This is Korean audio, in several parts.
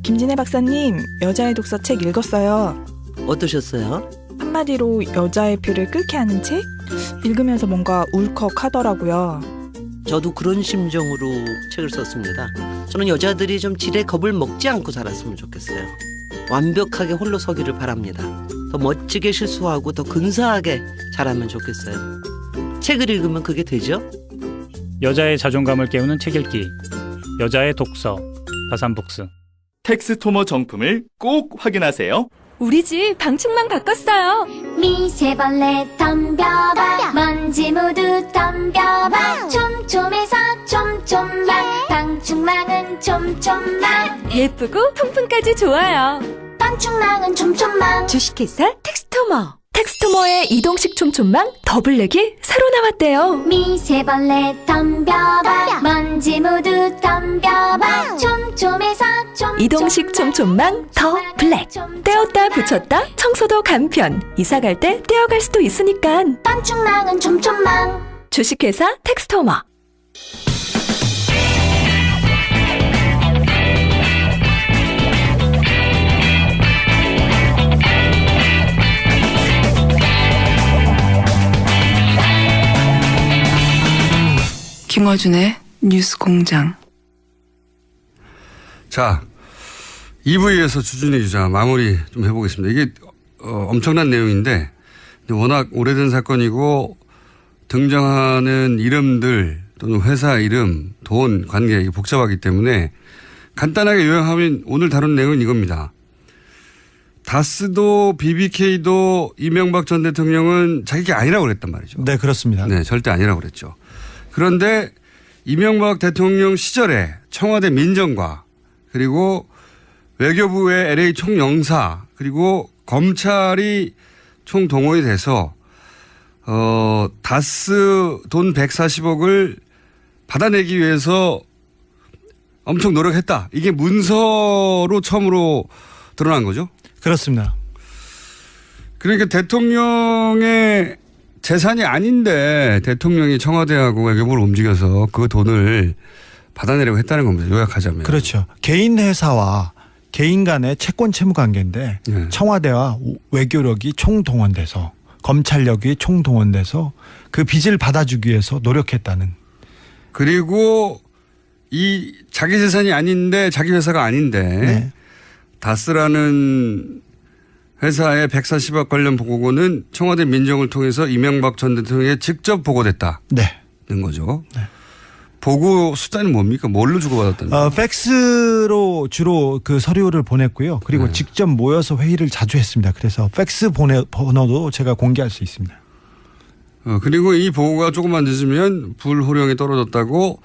김진애 박사님, 여자의 독서 책 읽었어요. 어떠셨어요? 한마디로 여자의 표를 끓게 하는 책? 읽으면서 뭔가 울컥하더라고요. 저도 그런 심정으로 책을 썼습니다. 저는 여자들이 좀 지레 겁을 먹지 않고 살았으면 좋겠어요. 완벽하게 홀로 서기를 바랍니다. 더 멋지게 실수하고 더 근사하게 자라면 좋겠어요. 책을 읽으면 그게 되죠? 여자의 자존감을 깨우는 책 읽기. 여자의 독서. 다산북스. 텍스토머 정품을 꼭 확인하세요. 우리 집 방충망 바꿨어요. 미세벌레 덤벼봐 먼지 모두 덤벼봐 촘촘해서 촘촘만 방충망은 촘촘만 예쁘고 통풍까지 좋아요. 방충망은 촘촘만 주식회사 텍스토머. 텍스토머의 이동식 촘촘망 더블랙이 새로 나왔대요. 미세벌레 덤벼봐 먼지 모두 덤벼봐 촘촘해서 촘촘만 이동식 촘촘망 더 블랙. 떼었다 붙였다 청소도 간편. 이사 갈 때 떼어갈 수도 있으니까. 방충망은 촘촘만 주식회사 텍스토머. 김어준의 뉴스공장. 자, 2부에서 주준희 기자 마무리 좀 해보겠습니다. 이게 엄청난 내용인데 워낙 오래된 사건이고 등장하는 이름들 또는 회사 이름, 돈, 관계 이게 복잡하기 때문에 간단하게 요약하면 오늘 다룬 내용은 이겁니다. 다스도 BBK도 이명박 전 대통령은 자기가 아니라고 그랬단 말이죠. 네, 그렇습니다. 네, 절대 아니라고 그랬죠. 그런데 이명박 대통령 시절에 청와대 민정과 그리고 외교부의 LA 총영사 그리고 검찰이 총동원이 돼서 다스 돈 140억을 받아내기 위해서 엄청 노력했다. 이게 문서로 처음으로 드러난 거죠? 그렇습니다. 그러니까 대통령의 재산이 아닌데 대통령이 청와대하고 외교부를 움직여서 그 돈을 받아내려고 했다는 겁니다. 요약하자면. 그렇죠. 개인 회사와 개인 간의 채권 채무 관계인데 네. 청와대와 외교력이 총동원돼서 검찰력이 총동원돼서 그 빚을 받아주기 위해서 노력했다는. 그리고 이 자기 재산이 아닌데 자기 회사가 아닌데 네. 다스라는 회사의 140억 관련 보고는 청와대 민정을 통해서 이명박 전 대통령에 직접 보고됐다는 네. 거죠. 네. 보고 수단이 뭡니까? 뭘로 주고받았다는 거예요? 팩스로 주로 그 서류를 보냈고요. 그리고 네. 직접 모여서 회의를 자주 했습니다. 그래서 팩스 번호도 제가 공개할 수 있습니다. 그리고 이 보고가 조금만 늦으면 불호령이 떨어졌다고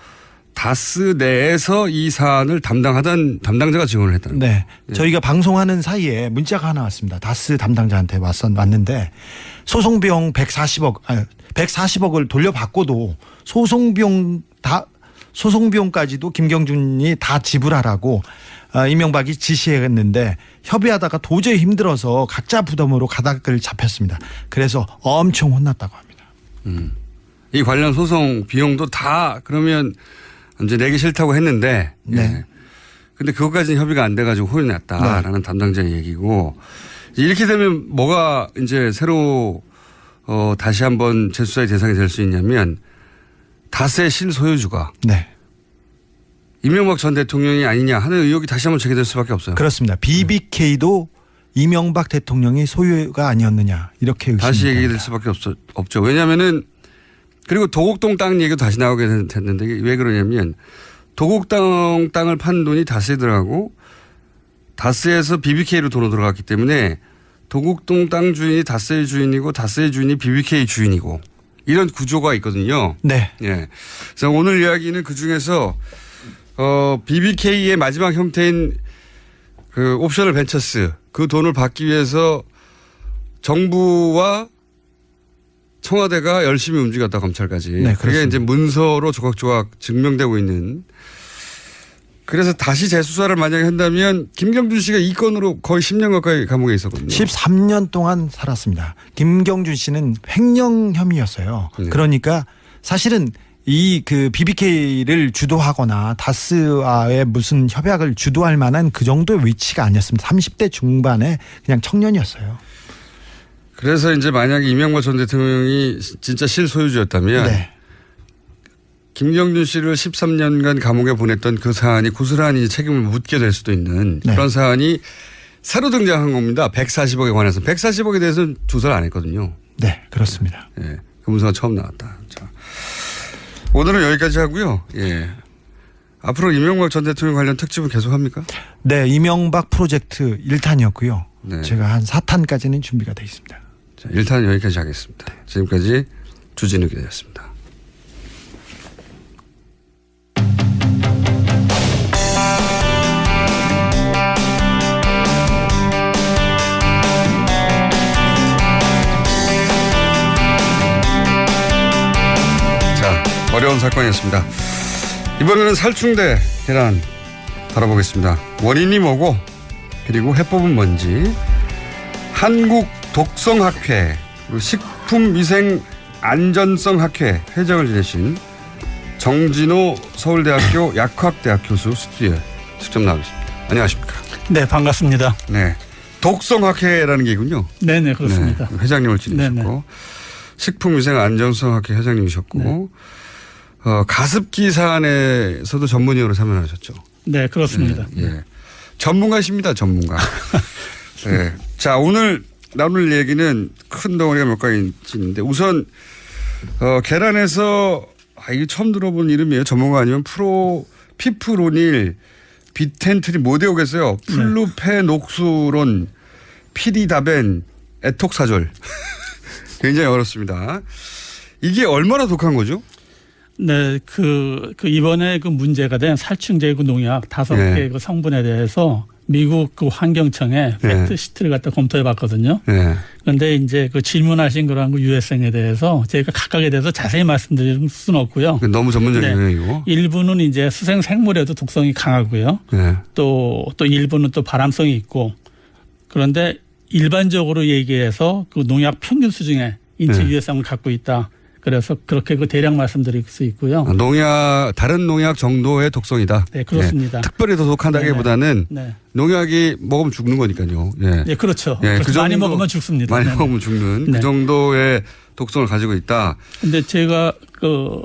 다스 내에서 이 사안을 담당하던 담당자가 증언을 했다는 거예요. 네. 저희가 방송하는 사이에 문자가 하나 왔습니다. 다스 담당자한테 왔는데 소송 비용 140억을 돌려받고도 소송 비용까지도 김경준이 다 지불하라고 이명박이 지시했는데 협의하다가 도저히 힘들어서 각자 부담으로 가닥을 잡혔습니다. 그래서 엄청 혼났다고 합니다. 이 관련 소송 비용도 다 그러면 이제 내기 싫다고 했는데 네. 근데 그것까지는 협의가 안 돼가지고 혼이 났다라는 담당자의 얘기고 이렇게 되면 뭐가 이제 새로 다시 한번 재수사의 대상이 될 수 있냐면 다스의 실소유주가 네. 이명박 전 대통령이 아니냐 하는 의혹이 다시 한번 제기될 수밖에 없어요. 그렇습니다. BBK도 이명박 대통령이 소유가 아니었느냐 이렇게 의심이 다시 얘기될 됩니다. 수밖에 없죠. 왜냐하면은 그리고 도곡동 땅 얘기도 다시 나오게 됐는데 왜 그러냐면 도곡동 땅을 판 돈이 다스에 들어가고 다스에서 BBK로 돈으로 들어갔기 때문에 도곡동 땅 주인이 다스의 주인이고 다스의 주인이 BBK 주인이고 이런 구조가 있거든요. 네. 예. 그래서 오늘 이야기는 그 중에서 BBK의 마지막 형태인 그 옵셔널 벤처스 그 돈을 받기 위해서 정부와 청와대가 열심히 움직였다 검찰까지. 네, 그게 이제 문서로 조각조각 증명되고 있는. 그래서 다시 재수사를 만약에 한다면 김경준 씨가 이 건으로 거의 10년 가까이 감옥에 있었거든요. 13년 동안 살았습니다. 김경준 씨는 횡령 혐의였어요. 네. 그러니까 사실은 이 그 BBK를 주도하거나 다스와의 무슨 협약을 주도할 만한 그 정도의 위치가 아니었습니다. 30대 중반에 그냥 청년이었어요. 그래서 이제 만약에 이명박 전 대통령이 진짜 실소유주였다면 네. 김경준 씨를 13년간 감옥에 보냈던 그 사안이 고스란히 책임을 묻게 될 수도 있는 네. 그런 사안이 새로 등장한 겁니다. 140억에 관해서. 140억에 대해서는 조사를 안 했거든요. 네, 그렇습니다. 예. 그 문서가 처음 나왔다. 자. 오늘은 여기까지 하고요. 예. 앞으로 이명박 전 대통령 관련 특집은 계속합니까? 네, 이명박 프로젝트 1탄이었고요. 네. 제가 한 4탄까지는 준비가 돼 있습니다. 자, 일단 여기까지 하겠습니다. 지금까지 주진우 기자였습니다. 자, 어려운 사건이었습니다. 이번에는 살충제 계란 다뤄보겠습니다. 원인이 뭐고 그리고 해법은 뭔지 한국독성학회 그리고 식품위생안전성학회 회장을 지내신 정진호 서울대학교 약학대학 교수 스튜디오에 직접 나오겠습니다. 안녕하십니까? 네, 반갑습니다. 네, 독성학회라는 게군요. 네네, 그렇습니다. 네, 회장님을 지내셨고 네네. 식품위생안전성학회 회장님이셨고 네. 가습기 사안에서도 전문위원으로 참여하셨죠. 네, 그렇습니다. 예, 예. 전문가십니다, 전문가. 네. 자, 오늘 나눌 얘기는 큰 덩어리가 몇 가지 있는데 우선 계란에서 이게 처음 들어본 이름이에요. 전문가 아니면 피프로닐 비텐트리 못 외우겠어요. 플루페녹수론 피리다벤 에톡사졸. 굉장히 어렵습니다. 이게 얼마나 독한 거죠? 네, 이번에 그 문제가 된 살충제 그 농약 5개 네. 그 성분에 대해서 미국 그 환경청에 팩트 시트를 갖다 검토해 봤거든요. 네. 그런데 이제 그 질문하신 그런 그 유해성에 대해서 저희가 각각에 대해서 자세히 말씀드릴 수는 없고요. 너무 전문적이네요, 네. 이거. 일부는 이제 수생 생물에도 독성이 강하고요. 네. 또 일부는 또 발암성이 있고 그런데 일반적으로 얘기해서 그 농약 평균 수준의 인체 네. 유해성을 갖고 있다. 그래서 그렇게 그 대략 말씀드릴 수 있고요. 다른 농약 정도의 독성이다. 네, 그렇습니다. 네. 특별히 더 독하다기보다는 네. 농약이 먹으면 죽는 거니까요. 예. 네, 그렇죠. 예, 그래서 많이 먹으면 죽습니다. 많이 네. 먹으면 죽는 네. 그 정도의 독성을 가지고 있다. 근데 제가 그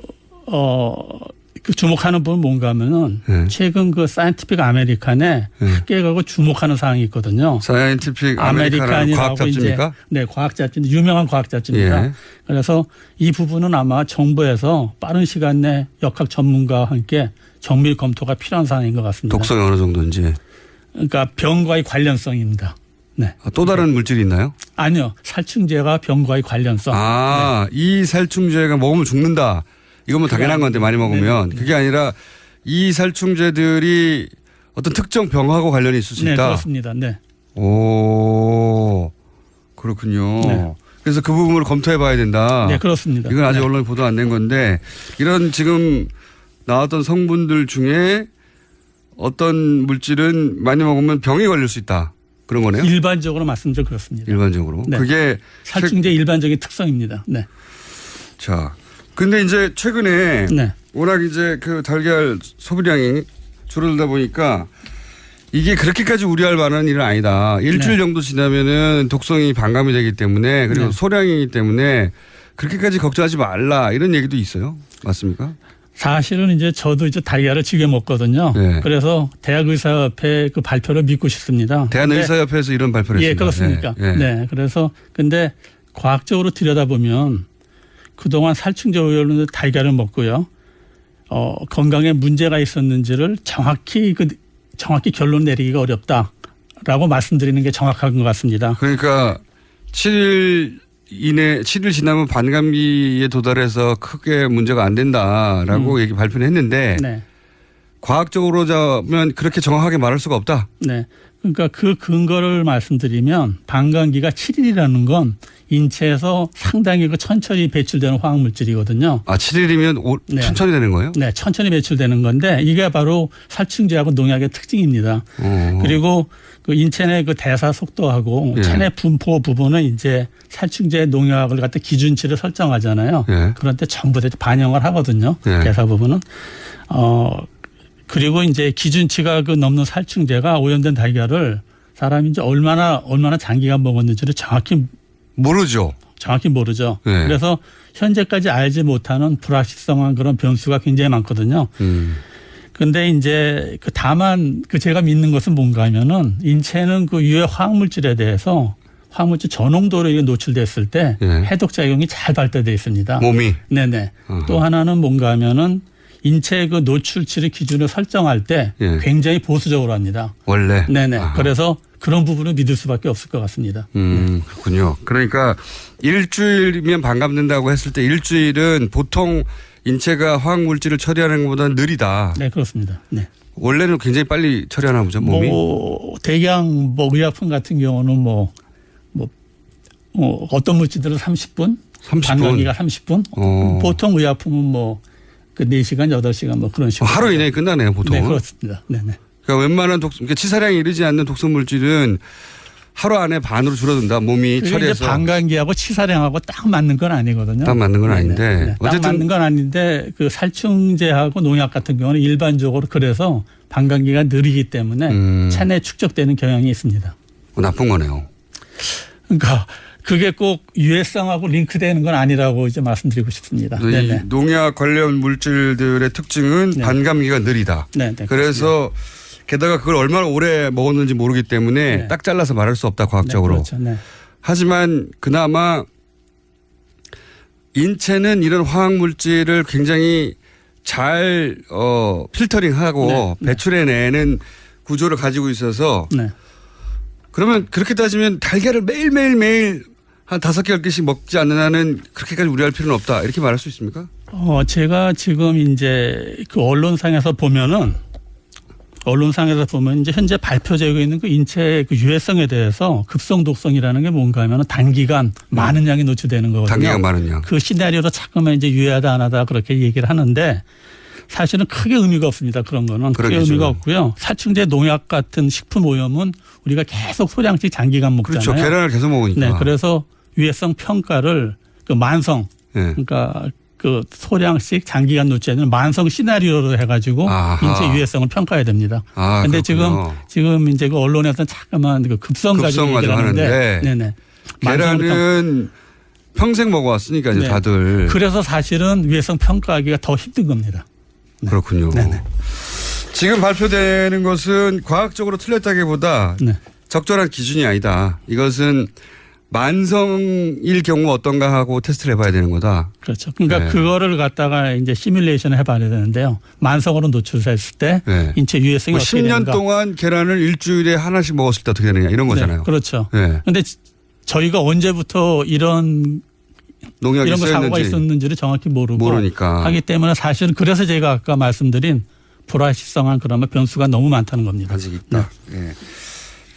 주목하는 부분 뭔가 하면은 최근 그 사이언티픽 아메리칸에 학계가 주목하는 사항이 있거든요. 사이언티픽 아메리칸은 과학 잡지입니까? 네, 과학 잡지, 유명한 과학 잡지입니다. 예. 그래서 이 부분은 아마 정부에서 빠른 시간 내 역학 전문가와 함께 정밀 검토가 필요한 사항인 것 같습니다. 독성이 어느 정도인지. 그러니까 병과의 관련성입니다. 네. 또 다른 물질이 있나요? 아니요. 살충제가 병과의 관련성. 이 살충제가 먹으면 죽는다. 이거면 당연한 건데 많이 먹으면. 그게 아니라 이 살충제들이 어떤 특정 병하고 관련이 있을 수 있다. 네, 그렇습니다. 네. 오, 그렇군요. 네. 그래서 그 부분을 검토해 봐야 된다. 네, 그렇습니다. 이건 아직 네. 언론에 보도 안 된 건데 이런 지금 나왔던 성분들 중에 어떤 물질은 많이 먹으면 병이 걸릴 수 있다. 그런 거네요. 일반적으로 말씀드려 그렇습니다. 일반적으로. 네. 그게 살충제 일반적인 특성입니다. 네. 자, 근데 이제 최근에 네. 워낙 이제 그 달걀 소비량이 줄어들다 보니까 이게 그렇게까지 우려할 만한 일은 아니다. 일주일 네. 정도 지나면은 독성이 반감이 되기 때문에 그리고 네. 소량이기 때문에 그렇게까지 걱정하지 말라 이런 얘기도 있어요. 맞습니까? 사실은 이제 저도 이제 달걀을 즐겨 먹거든요. 네. 그래서 대학의사협회 그 발표를 믿고 싶습니다. 대한의사협회에서 이런 발표를 예, 했습니다. 그렇습니까? 네. 네. 그래서 근데 과학적으로 들여다보면 그동안 살충제 우려로 달걀을 먹고요. 건강에 문제가 있었는지를 정확히 결론 내리기가 어렵다라고 말씀드리는 게 정확한 것 같습니다. 그러니까 7일 지나면 반감기에 도달해서 크게 문제가 안 된다라고 발표를 했는데 네. 과학적으로 자면 그렇게 정확하게 말할 수가 없다. 네. 그러니까 그 근거를 말씀드리면 방광기가 7일이라는 건 인체에서 상당히 그 천천히 배출되는 화학물질이거든요. 아, 7일이면 네. 천천히 되는 거예요? 네, 천천히 배출되는 건데 이게 바로 살충제하고 농약의 특징입니다. 그리고 그 인체 내 그 대사 속도하고 예. 체내 분포 부분은 이제 살충제 농약을 갖다 기준치를 설정하잖아요. 예. 그런 때 전부 다 반영을 하거든요. 예. 대사 부분은. 그리고 이제 기준치가 그 넘는 살충제가 오염된 달걀을 사람이 이제 얼마나 장기간 먹었는지를 정확히 모르죠. 모르죠. 네. 그래서 현재까지 알지 못하는 불확실성한 그런 변수가 굉장히 많거든요. 근데 이제 그 다만 그 제가 믿는 것은 뭔가 하면은 인체는 그 유해 화학물질에 대해서 화학물질 저농도로 이게 노출됐을 때 예. 해독 작용이 잘 발달되어 있습니다. 몸이. 네네. 어허. 또 하나는 뭔가 하면은 인체 그 노출치를 기준으로 설정할 때 예. 굉장히 보수적으로 합니다. 원래. 네네. 아하. 그래서 그런 부분을 믿을 수밖에 없을 것 같습니다. 그렇군요. 그러니까 일주일이면 반감된다고 했을 때 일주일은 보통 인체가 화학물질을 처리하는 것보다 느리다. 네, 그렇습니다. 네. 원래는 굉장히 빨리 처리하나 보죠, 몸이. 대량 의약품 같은 경우는 어떤 물질들은 30분, 30분. 반감기가 30분. 보통 의약품은 그 4시간, 8시간 그런 식으로. 하루 이내에 끝나네요, 보통. 네, 그렇습니다. 네네. 그러니까 웬만한 그러니까 치사량이 이르지 않는 독성 물질은 하루 안에 반으로 줄어든다. 몸이 그게 처리해서. 이제 반감기하고 치사량하고 딱 맞는 건 아니거든요. 딱 맞는 건 네네. 아닌데. 네. 딱 어쨌든 맞는 건 아닌데 그 살충제하고 농약 같은 경우는 일반적으로 그래서 반감기가 느리기 때문에 체내에 축적되는 경향이 있습니다. 나쁜 거네요. 그러니까 그게 꼭 유해성하고 링크되는 건 아니라고 이제 말씀드리고 싶습니다. 이 네네. 농약 관련 물질들의 특징은 네. 반감기가 느리다. 네네. 그래서 게다가 그걸 얼마나 오래 먹었는지 모르기 때문에 네. 딱 잘라서 말할 수 없다, 과학적으로. 네, 그렇죠. 네. 하지만 그나마 인체는 이런 화학물질을 굉장히 잘 필터링하고 네, 네. 배출해내는 구조를 가지고 있어서 네. 그러면 그렇게 따지면 달걀을 매일 한 5개, 10개씩 먹지 않는 한은 그렇게까지 우려할 필요는 없다. 이렇게 말할 수 있습니까? 제가 지금 이제 그 언론상에서 보면 이제 현재 발표되고 있는 그 인체의 그 유해성에 대해서 급성 독성이라는 게 뭔가 하면 단기간 많은 양이 노출되는 거거든요. 단기간 많은 양. 그 시나리오로 자꾸만 이제 유해하다 안 하다 그렇게 얘기를 하는데 사실은 크게 의미가 없습니다. 그런 거는 크게 그러겠죠. 의미가 없고요. 살충제 농약 같은 식품 오염은 우리가 계속 소량씩 장기간 먹잖아요. 그렇죠. 계란을 계속 먹으니까. 네, 그래서 유해성 평가를 그 만성 네. 그러니까 그 소량씩 장기간 노출되는 만성 시나리오로 해가지고 아하. 인체 유해성을 평가해야 됩니다. 아, 그런데 그렇군요. 지금 이제 그 언론에서는 잠깐만 그 급성 가지고 얘기를 하는데, 네네. 계란은 평생 먹어왔으니까 이제 네. 다들. 그래서 사실은 유해성 평가하기가 더 힘든 겁니다. 네. 그렇군요. 네네. 지금 발표되는 것은 과학적으로 틀렸다기보다 네. 적절한 기준이 아니다. 이것은 만성일 경우 어떤가 하고 테스트를 해봐야 되는 거다. 그렇죠. 그러니까 네. 그거를 갖다가 이제 시뮬레이션을 해봐야 되는데요. 만성으로 노출됐을 때 네. 인체 유해성이 뭐 어떻게 10년 되는가. 동안 계란을 일주일에 하나씩 먹었을 때 어떻게 되느냐 이런 거잖아요. 네, 그렇죠. 네. 그런데 저희가 언제부터 이런 농약이 거 사고가 쓰였는지 있었는지를 정확히 모르니까. 하기 때문에 사실은 그래서 제가 아까 말씀드린 불확실성한 그런 변수가 너무 많다는 겁니다. 아직 있다. 네.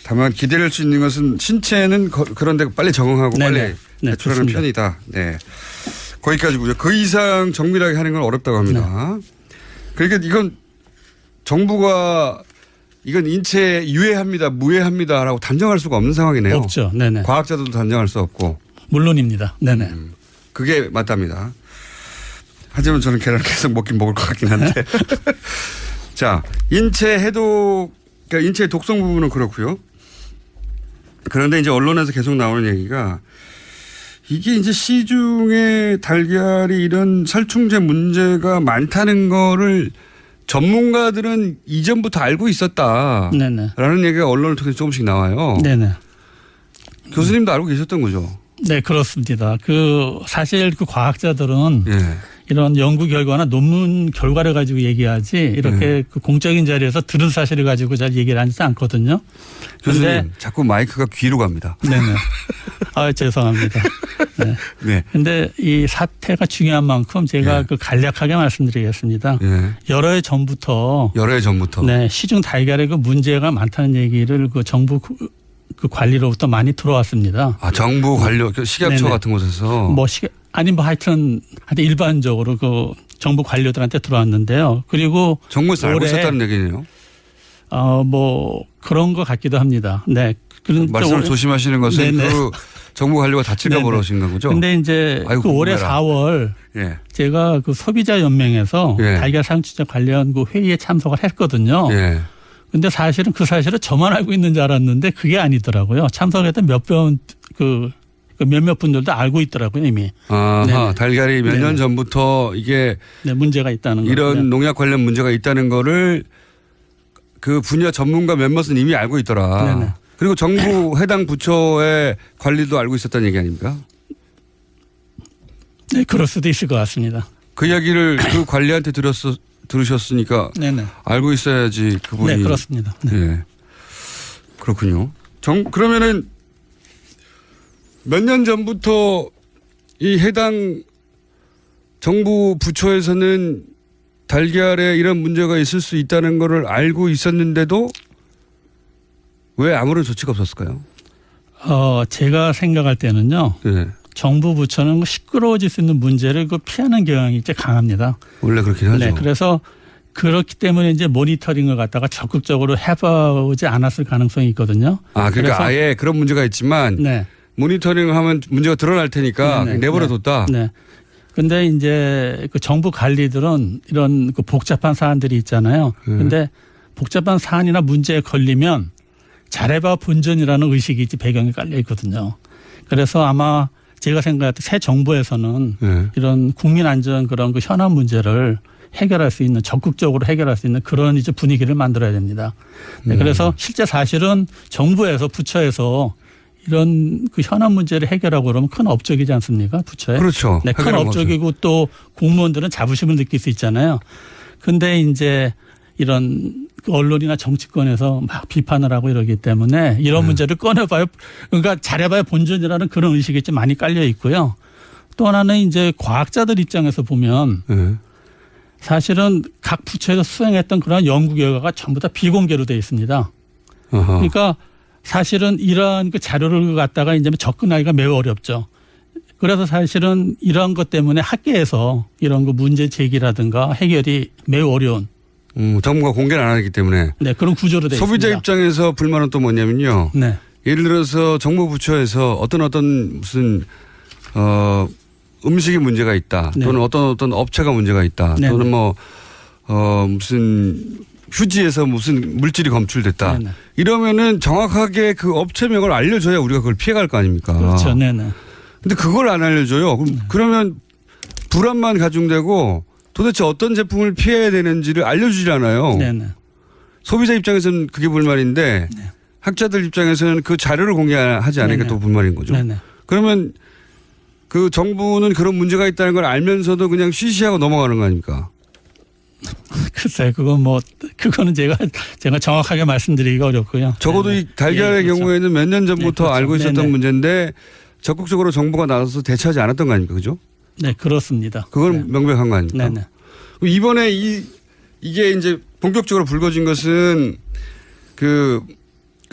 다만 기대할 수 있는 것은 신체는 그런데 빨리 적응하고 네네. 빨리 네, 배출하는 좋습니다. 편이다. 네. 거기까지고요. 그 이상 정밀하게 하는 건 어렵다고 합니다. 네. 그러니까 이건 정부가 이건 인체에 유해합니다, 무해합니다라고 단정할 수가 없는 상황이네요. 없죠. 네네. 과학자들도 단정할 수 없고. 물론입니다. 네네. 그게 맞답니다. 하지만 저는 계란을 계속 먹긴 먹을 것 같긴 한데. 자, 인체 해독, 그러니까 인체의 독성 부분은 그렇고요. 그런데 이제 언론에서 계속 나오는 얘기가 이게 이제 시중에 달걀이 이런 살충제 문제가 많다는 거를 전문가들은 이전부터 알고 있었다. 네네. 라는 얘기가 언론을 통해서 조금씩 나와요. 네네. 교수님도 알고 계셨던 거죠. 네, 그렇습니다. 사실 과학자들은 예. 이런 연구 결과나 논문 결과를 가지고 얘기하지 이렇게 그 공적인 자리에서 들은 사실을 가지고 잘 얘기를 하지 않거든요. 교수님, 근데 자꾸 마이크가 귀로 갑니다. 네네. 죄송합니다. 네. 근데 이 사태가 중요한 만큼 제가 예. 그 간략하게 말씀드리겠습니다. 예. 여러 해 전부터 여러 해 전부터. 네, 시중 달걀에 그 문제가 많다는 얘기를 그 정부 그 관리로부터 많이 들어왔습니다. 아, 정부 관료 식약처 네네. 같은 곳에서. 뭐 아니 뭐 하여튼 일반적으로 그 정부 관료들한테 들어왔는데요. 그리고 정부에서 알고 올해 있었다는 얘기네요. 뭐 그런 것 같기도 합니다. 네. 그런데 말씀을 올해- 조심하시는 것은 네네. 그 정부 관료가 다칠까 네네. 그러신 거죠. 근데 이제 아이고, 그 올해 궁금해라. 4월 예. 제가 그 소비자연맹에서 예. 달걀 상추제 관련 그 회의에 참석을 했거든요. 예. 근데 사실은 그 사실을 저만 알고 있는 줄 알았는데 그게 아니더라고요. 참석했던 몇몇 분들도 알고 있더라고요, 이미. 아하, 네네. 달걀이 몇 년 네네. 전부터 이게 네, 문제가 있다는 거. 이런 네. 농약 관련 문제가 있다는 거를 그 분야 전문가 몇몇은 이미 알고 있더라. 네네. 그리고 정부 해당 부처의 관리도 알고 있었다는 얘기 아닙니까? 네, 그럴 수도 있을 것 같습니다. 그 이야기를 그 관리한테 들으셨으니까 네네. 알고 있어야지 그분이. 네, 그렇습니다. 네. 예. 그렇군요. 그러면은 몇 년 전부터 이 해당 정부 부처에서는 달걀에 이런 문제가 있을 수 있다는 거를 알고 있었는데도 왜 아무런 조치가 없었을까요? 제가 생각할 때는요. 예. 정부 부처는 시끄러워질 수 있는 문제를 그 피하는 경향이 이제 강합니다. 원래 그렇긴 하죠. 네, 그래서 그렇기 때문에 이제 모니터링을 갖다가 적극적으로 해보지 않았을 가능성이 있거든요. 아, 그러니까 그래서- 아예 그런 문제가 있지만 네. 모니터링을 하면 문제가 드러날 테니까 네네. 내버려뒀다. 네. 근데 이제 그 정부 관리들은 이런 그 복잡한 사안들이 있잖아요. 근데 복잡한 사안이나 문제에 걸리면 잘해봐 본전이라는 의식이 이제 배경에 깔려 있거든요. 그래서 아마 제가 생각할 때 새 정부에서는 네. 이런 국민 안전 그런 그 현안 문제를 해결할 수 있는 적극적으로 해결할 수 있는 그런 이제 분위기를 만들어야 됩니다. 네, 그래서 실제 사실은 정부에서 부처에서 이런 그 현안 문제를 해결하고 그러면 큰 업적이지 않습니까? 부처에. 그렇죠. 네, 큰 해결한 업적이고 또 공무원들은 자부심을 느낄 수 있잖아요. 근데 이제 이런 그 언론이나 정치권에서 막 비판을 하고 이러기 때문에 이런 문제를 꺼내봐요. 그러니까 잘해봐야 본전이라는 그런 의식이 좀 많이 깔려 있고요. 또 하나는 이제 과학자들 입장에서 보면 네. 사실은 각 부처에서 수행했던 그런 연구 결과가 전부 다 비공개로 되어 있습니다. 어허. 그러니까 사실은 이러한 그 자료를 갖다가 이제 접근하기가 매우 어렵죠. 그래서 사실은 이러한 것 때문에 학계에서 이런 그 문제 제기라든가 해결이 매우 어려운 정부가 공개를 안 하기 때문에. 네, 그런 구조로 되어 소비자 있습니다. 입장에서 불만은 또 뭐냐면요. 네. 예를 들어서 정부 부처에서 어떤 무슨 음식이 문제가 있다. 네. 또는 어떤 업체가 문제가 있다. 네. 또는 뭐 무슨 휴지에서 무슨 물질이 검출됐다. 네. 이러면은 정확하게 그 업체명을 알려줘야 우리가 그걸 피해갈 거 아닙니까? 그렇죠. 네네. 근데 그걸 안 알려줘요. 그러면 불안만 가중되고 도대체 어떤 제품을 피해야 되는지를 알려주지 않아요. 네네. 소비자 입장에서는 그게 불만인데 학자들 입장에서는 그 자료를 공개하지 않으니까 네네. 또 불만인 거죠. 네네. 그러면 그 정부는 그런 문제가 있다는 걸 알면서도 그냥 쉬쉬하고 넘어가는 거 아닙니까? 글쎄요, 그거는 제가 정확하게 말씀드리기가 어렵고요. 적어도 네네. 이 달걀의 예, 그렇죠. 경우에는 몇 년 전부터 네, 그렇죠. 알고 있었던 네네. 문제인데 적극적으로 정부가 나서서 대처하지 않았던 거 아닙니까? 그죠? 네, 그렇습니다. 그건 네. 명백한 거 아닙니까? 네네. 이번에 이게 이제 본격적으로 불거진 것은 그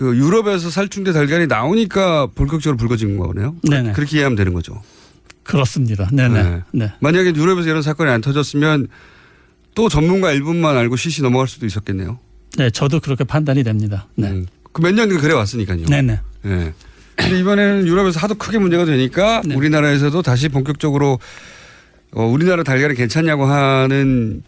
유럽에서 살충제 달걀이 나오니까 본격적으로 불거진 거네요. 네네. 그렇게 이해하면 되는 거죠. 그렇습니다. 네네. 네. 만약에 유럽에서 이런 사건이 안 터졌으면 또 전문가 일부만 알고 시시 넘어갈 수도 있었겠네요. 네, 저도 그렇게 판단이 됩니다. 네. 그 몇 년 그래 왔으니까요. 네네. 네. 근데 이번에는 유럽에서 하도 크게 문제가 되니까 네. 우리나라에서도 다시 본격적으로 우리나라 달걀이 괜찮냐고 하는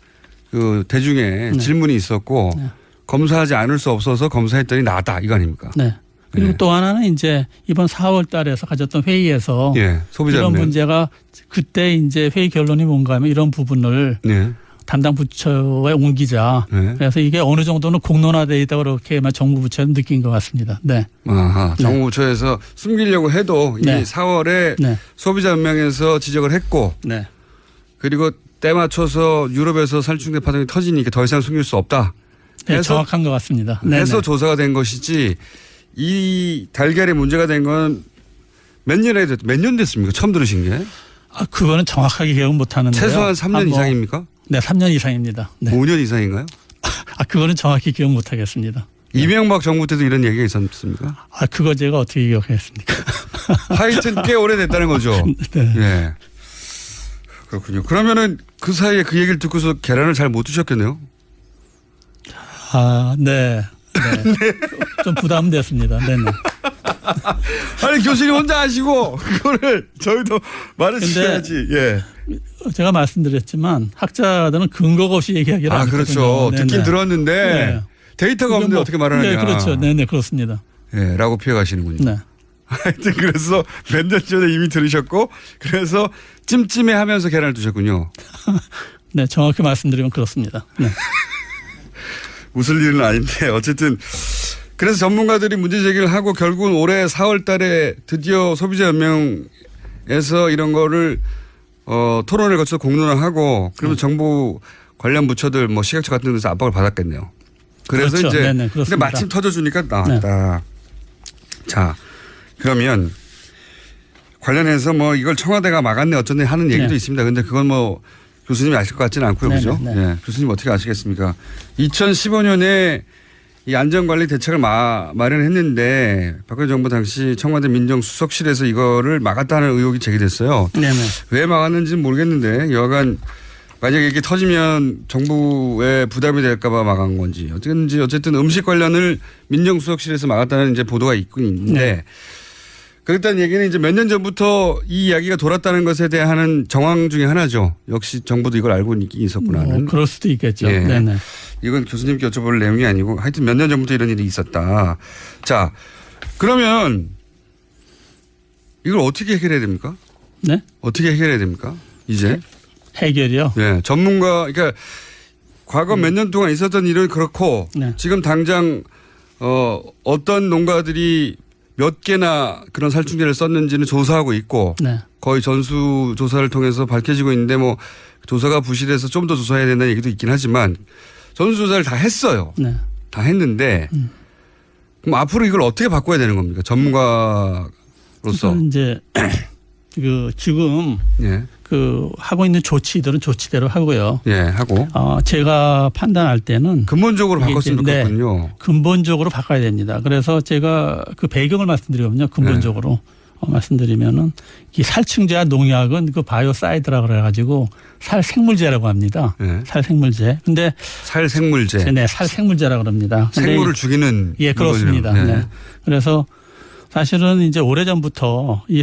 그 대중의 네. 질문이 있었고 네. 검사하지 않을 수 없어서 검사했더니 나다 이거 아닙니까? 네. 그리고 네. 또 하나는 이제 이번 4월 달에서 가졌던 회의에서 예, 소비자 이런 연맹. 문제가 그때 이제 회의 결론이 뭔가 하면 이런 부분을 네. 담당 부처에 옮기자. 네. 그래서 이게 어느 정도는 공론화되어 있다고 그렇게 정부 부처는 느낀 것 같습니다. 네. 아하, 정부부처에서 숨기려고 해도 네. 이미 4월에 네. 소비자 연맹에서 지적을 했고 네. 그리고 때 맞춰서 유럽에서 살충제 파동이 터지니까 더 이상 숨길 수 없다. 네, 해서 정확한 것 같습니다. 네. 해서 조사가 된 것이지 이 달걀이 문제가 된 건 몇 년 됐습니까? 처음 들으신 게? 그거는 정확하게 기억은 못 하는데요. 최소한 3년 이상입니까? 네, 3년 이상입니다. 네. 5년 이상인가요? 그거는 정확히 기억 못 하겠습니다. 이명박 정부 때도 이런 얘기가 있었습니까? 그거 제가 어떻게 기억하겠습니까? 하여튼 꽤 오래됐다는 거죠. 네. 네. 그렇군요. 그러면은 그 사이에 그 얘기를 듣고서 계란을 잘 못 드셨겠네요. 네. 좀 부담됐습니다. 네네. 아니 교수님 혼자 하시고 그거를 저희도 말해주셔야지. 예. 제가 말씀드렸지만 학자들은 근거가 없이 얘기하기를 안 그렇죠. 네네. 듣긴 들었는데 네. 데이터가 없는데 어떻게 말하느냐. 네, 그렇죠. 네네 그렇습니다. 예, 라고 피해가시는군요. 네. 하여튼 그래서 몇 년 전에 이미 들으셨고 그래서 찜찜해하면서 계란을 드셨군요. 네, 정확히 말씀드리면 그렇습니다. 네. 웃을 일은 아닌데 어쨌든 그래서 전문가들이 문제 제기를 하고 결국은 올해 4월 달에 드디어 소비자연맹에서 이런 거를 토론을 거쳐서 공론화하고 그러면 정부 관련 부처들 뭐 식약처 같은 데서 압박을 받았겠네요. 그래서 그렇죠. 이제 네네, 근데 마침 터져주니까 나왔다. 네. 자 그러면 관련해서 뭐 이걸 청와대가 막았네 어쩌네 하는 얘기도 있습니다. 근데 그건 뭐 교수님이 아실 것 같지는 않고요. 그죠? 네. 교수님 어떻게 아시겠습니까? 2015년에 이 안전관리 대책을 마련했는데 박근혜 정부 당시 청와대 민정수석실에서 이거를 막았다는 의혹이 제기됐어요. 네네. 왜 막았는지는 모르겠는데 여하간 만약에 이게 터지면 정부에 부담이 될까 봐 막은 건지 어쨌든 음식 관련을 민정수석실에서 막았다는 이제 보도가 있긴 있는데 네. 그랬다는 얘기는 이제 몇 년 전부터 이 이야기가 돌았다는 것에 대한 정황 중에 하나죠. 역시 정부도 이걸 알고 있었구나 하는. 그럴 수도 있겠죠. 예. 네네. 이건 교수님께 여쭤볼 내용이 아니고 하여튼 몇 년 전부터 이런 일이 있었다. 자, 그러면 이걸 어떻게 해결해야 됩니까? 네? 어떻게 해결해야 됩니까? 이제? 해결이요? 네. 전문가, 그러니까 과거 몇 년 동안 있었던 일은 그렇고 네. 지금 당장 어떤 농가들이 몇 개나 그런 살충제를 썼는지는 조사하고 있고 네. 거의 전수 조사를 통해서 밝혀지고 있는데 뭐 조사가 부실해서 좀 더 조사해야 된다는 얘기도 있긴 하지만 전수조사를 다 했어요. 네. 다 했는데 그럼 앞으로 이걸 어떻게 바꿔야 되는 겁니까? 전문가로서. 그러니까 이제 지금 예. 하고 있는 조치들은 조치대로 하고요. 예, 하고. 제가 판단할 때는 근본적으로 바꿨으면 좋겠군요. 근본적으로 바꿔야 됩니다. 그래서 제가 그 배경을 말씀드리거든요. 근본적으로. 말씀드리면은 이 살충제와 농약은 그 바이오사이드라고 그래가지고 살생물제라고 합니다. 네. 살생물제. 근데 살생물제. 네, 살생물제라고 그럽니다. 생물을 죽이는. 예, 그렇습니다. 네. 네. 그래서 사실은 이제 오래전부터 이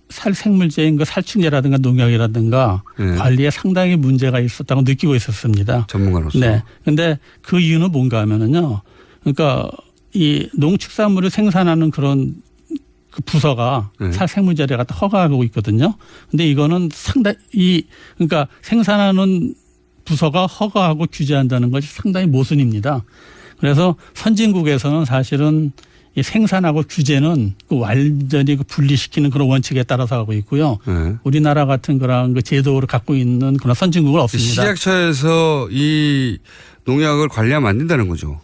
살생물제인 그 살충제라든가 농약이라든가 네. 관리에 상당히 문제가 있었다고 느끼고 있었습니다. 전문가로서. 네. 근데 그 이유는 뭔가 하면은요. 그러니까 이 농축산물을 생산하는 그런 그 부서가 네. 살생물제를 갖다 허가하고 있거든요. 근데 이거는 상당히 그러니까 생산하는 부서가 허가하고 규제한다는 것이 상당히 모순입니다. 그래서 선진국에서는 사실은 이 생산하고 규제는 그 완전히 분리시키는 그런 원칙에 따라서 하고 있고요. 네. 우리나라 같은 그런 그 제도를 갖고 있는 그런 선진국은 없습니다. 식약처에서 이 농약을 관리하면 안 된다는 거죠.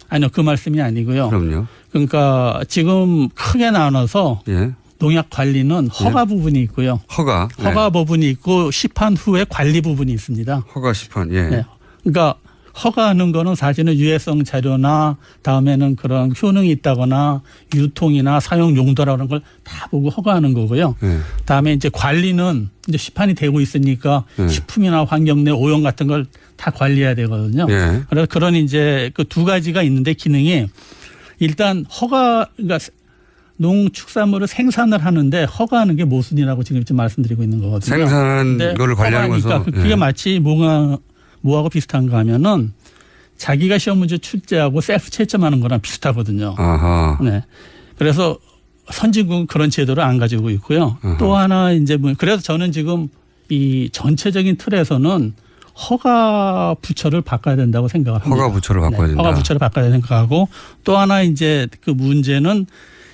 아니요, 그 말씀이 아니고요. 그럼요. 그러니까 지금 크게 나눠서 예. 농약 관리는 허가 부분이 있고요. 허가. 허가 부분이 있고 시판 후에 관리 부분이 있습니다. 허가 시판. 예. 네. 그러니까 허가하는 거는 사실은 유해성 자료나 다음에는 그런 효능이 있다거나 유통이나 사용 용도라는 걸 다 보고 허가하는 거고요. 예. 다음에 이제 관리는 이제 시판이 되고 있으니까 식품이나 환경 내 오염 같은 걸 다 관리해야 되거든요. 예. 그래서 그런 이제 그 두 가지가 있는데 기능이 일단 그러니까 농축산물을 생산을 하는데 허가하는 게 모순이라고 지금 말씀드리고 있는 거거든요. 생산하는 거를 관리하는 것은. 그게 마치 뭐하고 비슷한가 하면은 자기가 시험 문제 출제하고 셀프 채점하는 거랑 비슷하거든요. 아하. 네. 그래서 선진국은 그런 제도를 안 가지고 있고요. 아하. 또 하나 이제 그래서 저는 지금 이 전체적인 틀에서는 허가 부처를 바꿔야 된다고 생각을 합니다. 허가 부처를 바꿔야 된다. 허가 부처를 바꿔야 생각하고 또 하나 이제 그 문제는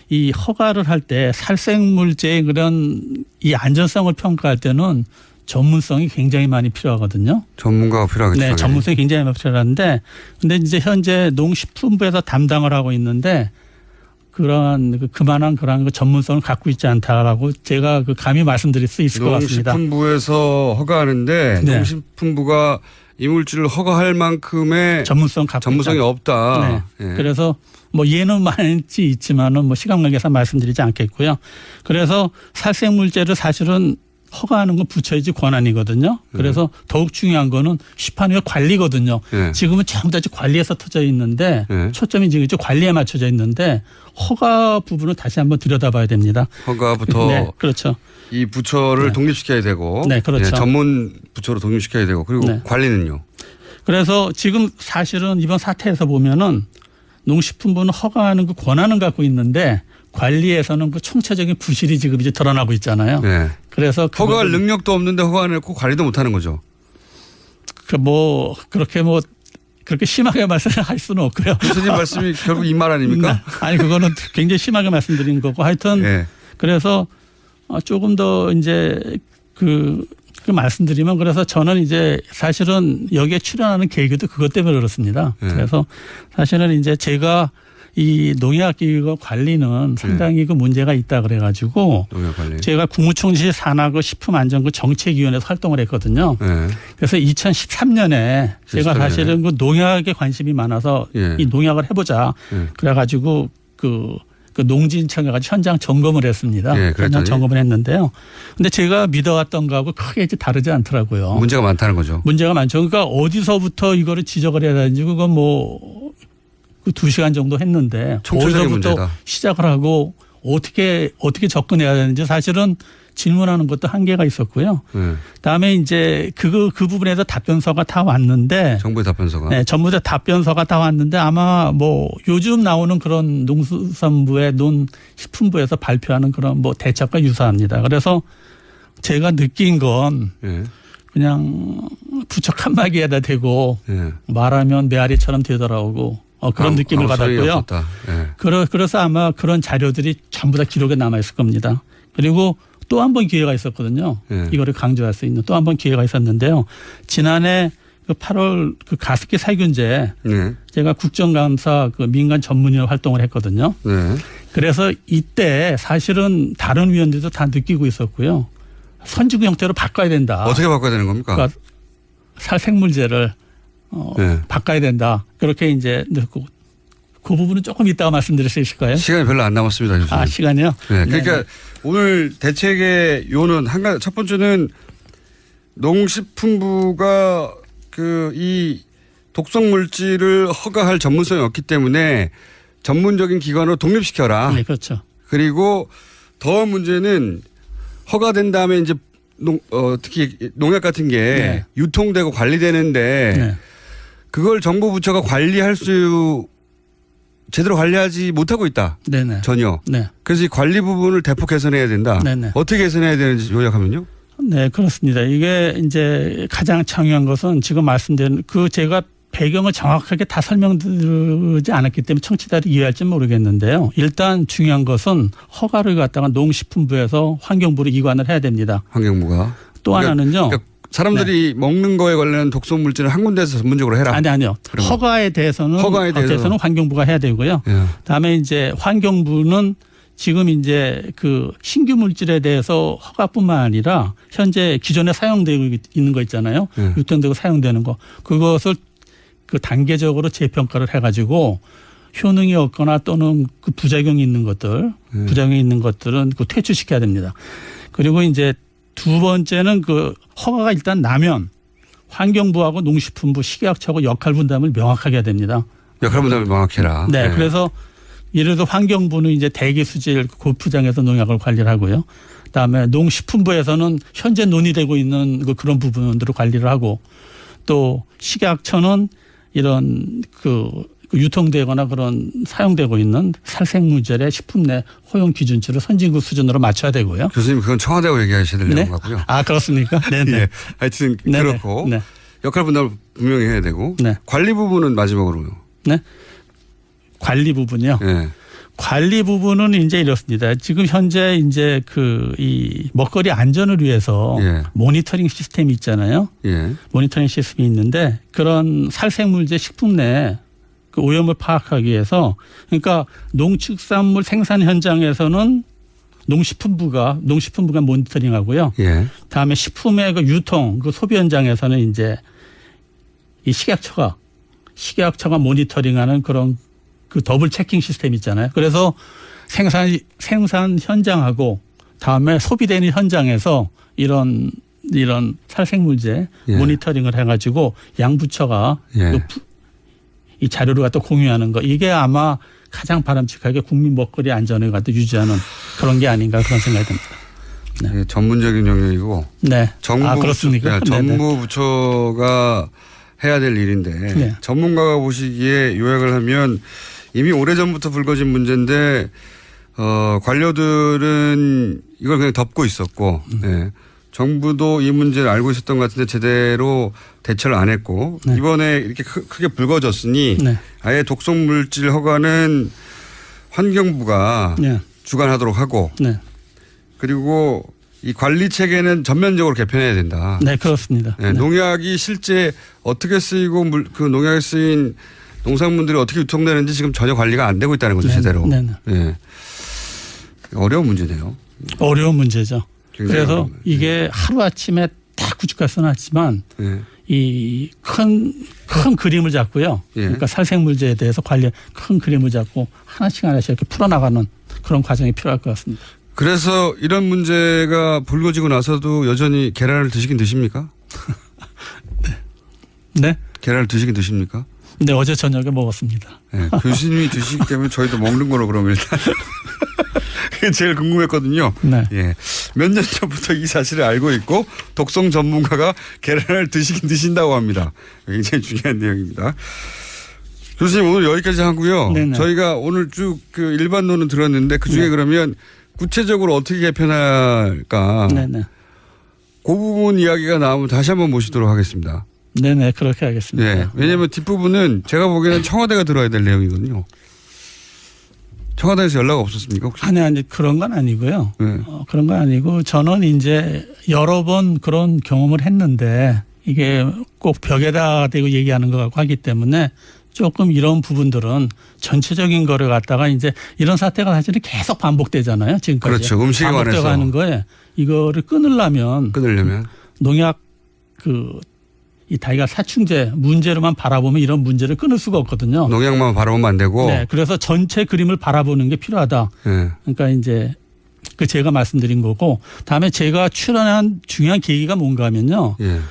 이 허가를 할 때 살생물제의 그런 이 안전성을 평가할 때는 전문성이 굉장히 많이 필요하거든요. 전문가가 필요하겠죠. 네, 전문성이 굉장히 많이 필요한데 근데 이제 현재 농식품부에서 담당을 하고 있는데 그러한 그만한 그러한 그 전문성을 갖고 있지 않다라고 제가 감히 말씀드릴 수 있을 것 같습니다. 농식품부에서 허가하는데 네. 농식품부가 이물질을 허가할 만큼의 전문성이 없다. 네. 예. 그래서 뭐 예는 많지 있지만은 뭐 시간 관계상 말씀드리지 않겠고요. 그래서 살생물제를 사실은 허가하는 건 부처의 권한이거든요. 그래서 더욱 중요한 거는 시판의 관리거든요. 예. 지금은 전부 다 관리에 터져 있는데 예. 초점이 지금 관리에 맞춰져 있는데 허가 부분을 다시 한번 들여다봐야 됩니다. 허가부터 네, 그렇죠. 이 부처를 네. 독립시켜야 되고 네, 그렇죠. 전문 부처로 독립시켜야 되고 그리고 네. 관리는요. 그래서 지금 사실은 이번 사태에서 보면은 농식품부는 허가하는 그 권한은 갖고 있는데 관리에서는 그 총체적인 부실이 지금 이제 드러나고 있잖아요. 네. 그래서 허가할 능력도 없는데 허가는 했고 관리도 못하는 거죠. 그렇게 심하게 말씀할 수는 없고요. 교수님 말씀이 결국 이 말 아닙니까? 아니 그거는 굉장히 심하게 말씀드린 거고 하여튼 네. 그래서 조금 더 이제 그 말씀드리면 그래서 저는 이제 사실은 여기에 출연하는 계기도 그것 때문에 그렇습니다. 네. 그래서 사실은 이제 제가 이 농약기구 관리는 상당히 그 문제가 있다 그래가지고 농약 관리. 제가 국무총실 산하고 식품안전부 정책위원회에서 활동을 했거든요. 네. 그래서 2013년에 제가 2013년에. 사실은 그 농약에 관심이 많아서 예. 이 농약을 해보자. 예. 그래가지고 그 농진청에 가서 현장 점검을 했습니다. 예, 그랬더니. 현장 점검을 했는데요. 근데 제가 믿어왔던 거하고 크게 이제 다르지 않더라고요. 문제가 많다는 거죠. 문제가 많죠. 그러니까 어디서부터 이거를 지적을 해야 되는지 그건 그 2시간 정도 했는데 총체적인 어디서부터 문제다. 시작을 하고 어떻게 접근해야 되는지 사실은 질문하는 것도 한계가 있었고요. 네. 그다음에 이제 그 부분에서 답변서가 다 왔는데 정부의 답변서가. 네, 전부 다 답변서가 다 왔는데 아마 뭐 요즘 나오는 그런 농수산부의 농식품부에서 발표하는 그런 뭐 대책과 유사합니다. 그래서 제가 느낀 건 예. 그냥 부처 칸막이에다 대고 예. 말하면 메아리처럼 되돌아오고 그런 느낌을 아무 소용이 받았고요. 없었다. 예. 그래서 아마 그런 자료들이 전부 다 기록에 남아 있을 겁니다. 그리고 또 한 번 기회가 있었거든요. 예. 이거를 강조할 수 있는 또 한 번 기회가 있었는데요. 지난해 그 8월 그 가습기 살균제 네. 제가 국정감사 그 민간 전문위원 활동을 했거든요. 네. 그래서 이때 사실은 다른 위원들도 다 느끼고 있었고요. 선지구 형태로 바꿔야 된다. 어떻게 바꿔야 되는 겁니까? 그러니까 살생물제를 네. 바꿔야 된다. 그렇게 이제 넣고 그 부분은 조금 이따가 말씀드릴 수 있을까요? 시간이 별로 안 남았습니다. 교수님. 시간이요? 네. 그러니까 네. 오늘 대책의 요는 한 가지 첫 번째는 농식품부가 이 독성 물질을 허가할 전문성이 없기 때문에 전문적인 기관으로 독립시켜라. 네, 그렇죠. 그리고 더 문제는 허가된 다음에 이제 특히 농약 같은 게 네. 유통되고 관리되는데 네. 그걸 정부 부처가 제대로 관리하지 못하고 있다. 네네. 전혀. 네. 그래서 이 관리 부분을 대폭 개선해야 된다. 네네. 어떻게 개선해야 되는지 요약하면요. 네, 그렇습니다. 이게 이제 가장 중요한 것은 지금 말씀드린 제가 배경을 정확하게 다 설명드리지 않았기 때문에 청취자들이 이해할지 모르겠는데요. 일단 중요한 것은 허가를 갖다가 농식품부에서 환경부로 이관을 해야 됩니다. 환경부가. 또 하나는요. 그러니까 사람들이 먹는 거에 관련한 독성 물질을 한 군데에서 전문적으로 해라. 아니요. 허가에 대해서는 환경부가 해야 되고요. 예. 그다음에 이제 환경부는 지금 이제 그 신규 물질에 대해서 허가뿐만 아니라 현재 기존에 사용되고 있는 거 있잖아요. 예. 유통되고 사용되는 거. 그것을 그 단계적으로 재평가를 해가지고 효능이 없거나 또는 그 부작용이 있는 것들은 그 퇴출시켜야 됩니다. 그리고 이제 두 번째는 그 허가가 일단 나면 환경부하고 농식품부, 식약처하고 역할 분담을 명확하게 해야 됩니다. 역할 분담을 명확히 해라. 네. 그래서 예를 들어 환경부는 이제 대기 수질 고포장에서 농약을 관리를 하고요. 그다음에 농식품부에서는 현재 논의되고 있는 그런 부분들을 관리를 하고 또 식약처는 이런 그 유통되거나 그런 사용되고 있는 살생물질의 식품 내 허용 기준치를 선진국 수준으로 맞춰야 되고요. 교수님 그건 청와대하고 얘기하셔야 될 내용 같고요. 그렇습니까? 네네. 예. 하여튼 네네. 그렇고 네. 역할 분담을 분명히 해야 되고 네. 관리 부분은 마지막으로요. 네. 관리 부분이요. 예. 관리 부분은 이제 이렇습니다. 지금 현재 이제 이 먹거리 안전을 위해서 예. 모니터링 시스템이 있잖아요. 예. 모니터링 시스템이 있는데 그런 살생물제 식품 내 그 오염을 파악하기 위해서 그러니까 농축산물 생산 현장에서는 농식품부가 모니터링하고요. 예. 다음에 식품의 그 유통, 그 소비 현장에서는 이제 이 식약처가 모니터링하는 그런 그 더블 체킹 시스템 있잖아요. 그래서 생산 현장하고 다음에 소비되는 현장에서 이런 살생물제 예. 모니터링을 해가지고 양부처가 예. 이 자료를 갖다 공유하는 거 이게 아마 가장 바람직하게 국민 먹거리 안전을 갖다 유지하는 그런 게 아닌가 그런 생각이 듭니다. 네. 전문적인 영역이고 네. 정부 그렇습니까? 정부 부처가 해야 될 일인데 네. 전문가가 보시기에 요약을 하면 이미 오래전부터 불거진 문제인데 관료들은 이걸 그냥 덮고 있었고 네. 정부도 이 문제를 알고 있었던 것 같은데 제대로 대처를 안 했고 네. 이번에 이렇게 크게 불거졌으니 네. 아예 독성물질 허가는 환경부가 네. 주관하도록 하고 네. 그리고 이 관리 체계는 전면적으로 개편해야 된다. 네, 그렇습니다. 네, 농약이 실제 어떻게 쓰이고 그 농약에 쓰인 농산물들이 어떻게 유통되는지 지금 전혀 관리가 안 되고 있다는 거죠, 네, 제대로. 네, 네. 네. 어려운 문제네요. 어려운 문제죠. 그래서 어려운, 이게 하루아침에 딱 구축할 수는 없지만 네. 이 큰 그림을 잡고요. 예. 그러니까 살생물제에 대해서 관련 큰 그림을 잡고 하나씩 이렇게 풀어나가는 그런 과정이 필요할 것 같습니다. 그래서 이런 문제가 불거지고 나서도 여전히 계란을 드시긴 드십니까? 네. 계란을 드시긴 드십니까? 네, 어제 저녁에 먹었습니다. 네, 교수님이 드시기 때문에 저희도 먹는 거로 그러면 일단. 그게 제일 궁금했거든요. 네. 예. 몇 년 전부터 이 사실을 알고 있고 독성 전문가가 계란을 드시긴 드신다고 합니다. 굉장히 중요한 내용입니다. 교수님 오늘 여기까지 하고요. 네네. 저희가 오늘 쭉 그 일반론은 들었는데 그중에 네. 그러면 구체적으로 어떻게 개편할까. 네네. 그 부분 이야기가 나오면 다시 한번 모시도록 하겠습니다. 네네, 그렇게 하겠습니다. 네. 왜냐하면 뒷부분은 제가 보기에는 청와대가 들어야 될 내용이거든요. 청와대에서 연락 없었습니까? 혹시? 아니, 그런 건 아니고요. 네. 그런 건 아니고 저는 이제 여러 번 그런 경험을 했는데 이게 꼭 벽에다 대고 얘기하는 것 같고 하기 때문에 조금 이런 부분들은 전체적인 거를 갖다가 이제 이런 사태가 사실은 계속 반복되잖아요. 지금까지. 그렇죠. 음식에 관해서. 반복되고 하는 거에 이거를 끊으려면 농약 이 다이가 사충제 문제로만 바라보면 이런 문제를 끊을 수가 없거든요. 농약만 바라보면 안 되고. 네, 그래서 전체 그림을 바라보는 게 필요하다. 네. 그러니까 이제 그 제가 말씀드린 거고, 다음에 제가 출연한 중요한 계기가 뭔가 하면요. 예.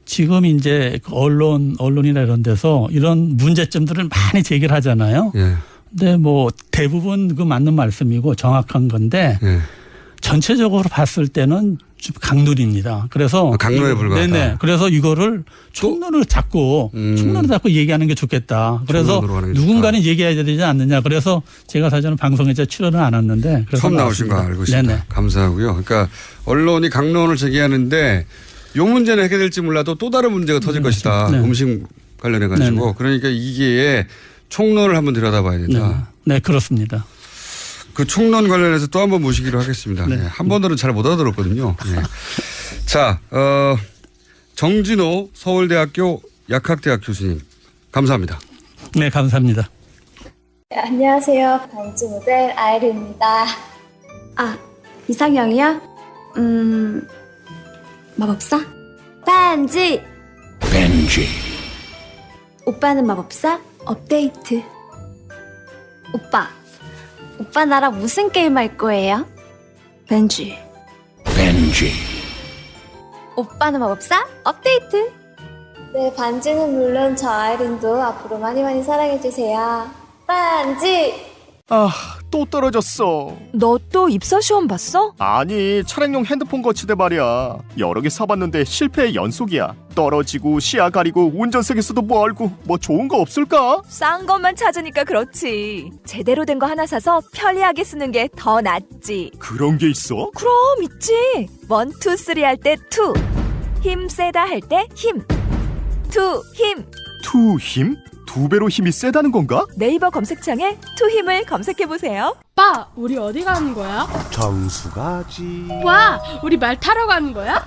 지금 이제 언론이나 이런 데서 이런 문제점들을 많이 제기를 하잖아요. 예. 근데 뭐 대부분 그 맞는 말씀이고 정확한 건데 예. 전체적으로 봤을 때는 좀 강론입니다. 그래서 강론에 불과하다. 네네. 그래서 이거를 총론을 잡고 얘기하는 게 좋겠다. 그래서 누군가는 얘기해야 되지 않느냐. 그래서 제가 사실은 방송에 출연을 안 했는데 처음 나오신 거 알고 있습니다. 네네. 감사하고요. 그러니까 언론이 강론을 제기하는데 이 문제는 해결될지 몰라도 또 다른 문제가 터질 것이다. 네. 음식 관련해 가지고. 네네. 그러니까 이게 총론을 한번 들여다봐야 된다. 네, 그렇습니다. 그 총론 관련해서 또 한 번 모시기로 하겠습니다. 네. 네. 한 번으로는 잘 못 알아들었거든요. 네. 자, 정진호 서울대학교 약학대학 교수님 감사합니다. 네, 감사합니다. 네, 안녕하세요. 반지 모델 아이리입니다. 아, 이상형이요? 마법사? 반지! 오빠는 마법사? 업데이트. 오빠 나랑 무슨 게임 할 거예요? 벤지. 오빠는 마법사? 업데이트. 네, 반지는 물론 저 아이린도 앞으로 많이 사랑해주세요. 반지! 아, 또 떨어졌어. 너 또 입사 시험 봤어? 아니, 차량용 핸드폰 거치대 말이야. 여러 개 사봤는데 실패의 연속이야. 떨어지고 시야 가리고 운전석에서도 뭐 알고 뭐 좋은 거 없을까? 싼 것만 찾으니까 그렇지. 제대로 된 거 하나 사서 편리하게 쓰는 게 더 낫지. 그런 게 있어? 그럼 있지. 1, 2, 3 할 때 2. 힘 세다 할 때 힘. 2 힘. 투 힘? 2배로 힘이 세다는 건가? 네이버 검색창에 투 힘을 검색해보세요. 오빠, 우리 어디 가는 거야? 정수 가지. 와, 우리 말 타러 가는 거야?